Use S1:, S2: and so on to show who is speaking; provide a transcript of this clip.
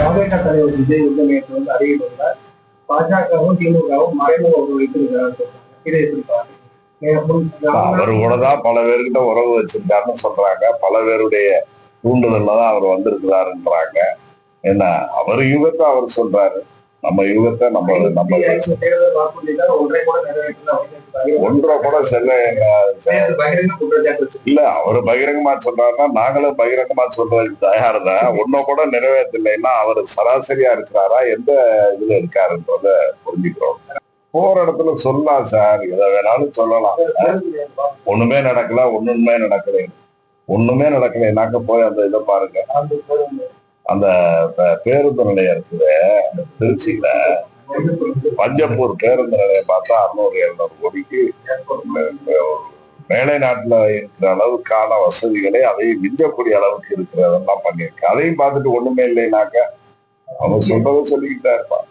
S1: பாஜக தலைவர் விஜய் வந்து நேற்று வந்து அறிவித்துள்ளார். பாஜகவும் திமுகவும் மறைமுக உறவு வைத்திருக்கிறார். இதை எப்படி பாருங்க?
S2: அவரு கூட தான் பல பேர்கிட்ட உறவு வச்சிருக்காருன்னு சொல்றாங்க. பல பேருடைய தூண்டுதல்ல தான் அவர் வந்திருக்கிறாருன்றாங்க. என்ன அவர் யுகத்தை அவர் சொல்றாரு, நம்ம யுகத்தை நம்ம ஒன்றரை கூட செல்ல இல்ல. அவரு பகிரங்கமா சொல்றாருன்னா நாங்களும் பகிரங்கமா சொல்றதுக்கு தயார் தான். ஒன்ன கூட நிறைவேற்றலைன்னா அவர் சராசரியா இருக்கிறாரா, எந்த இதுல இருக்காருன்றத புரிஞ்சுக்கிறோம். போற இடத்துல சொல்லலாம் சார், எதை வேணாலும் சொல்லலாம். ஒண்ணுமே நடக்கல, ஒண்ணுமே நடக்கலைனாக்க போய் அந்த இதை பாருங்க. அந்த பேருந்து நிலையம் இருக்குது திருச்சியில, பஞ்சப்பூர் பேருந்து நிலையம் பார்த்தா 600-700 கோடிக்கு மேலை நாட்டுல இருக்கிற அளவுக்கான வசதிகளை அதையும் மிஞ்சக்கூடிய அளவுக்கு இருக்கிறதெல்லாம் பண்ணியிருக்கு. அதையும் பார்த்துட்டு ஒண்ணுமே இல்லைனாக்க அவங்க சொல்றதை சொல்லிக்கிட்டா இருப்பான்.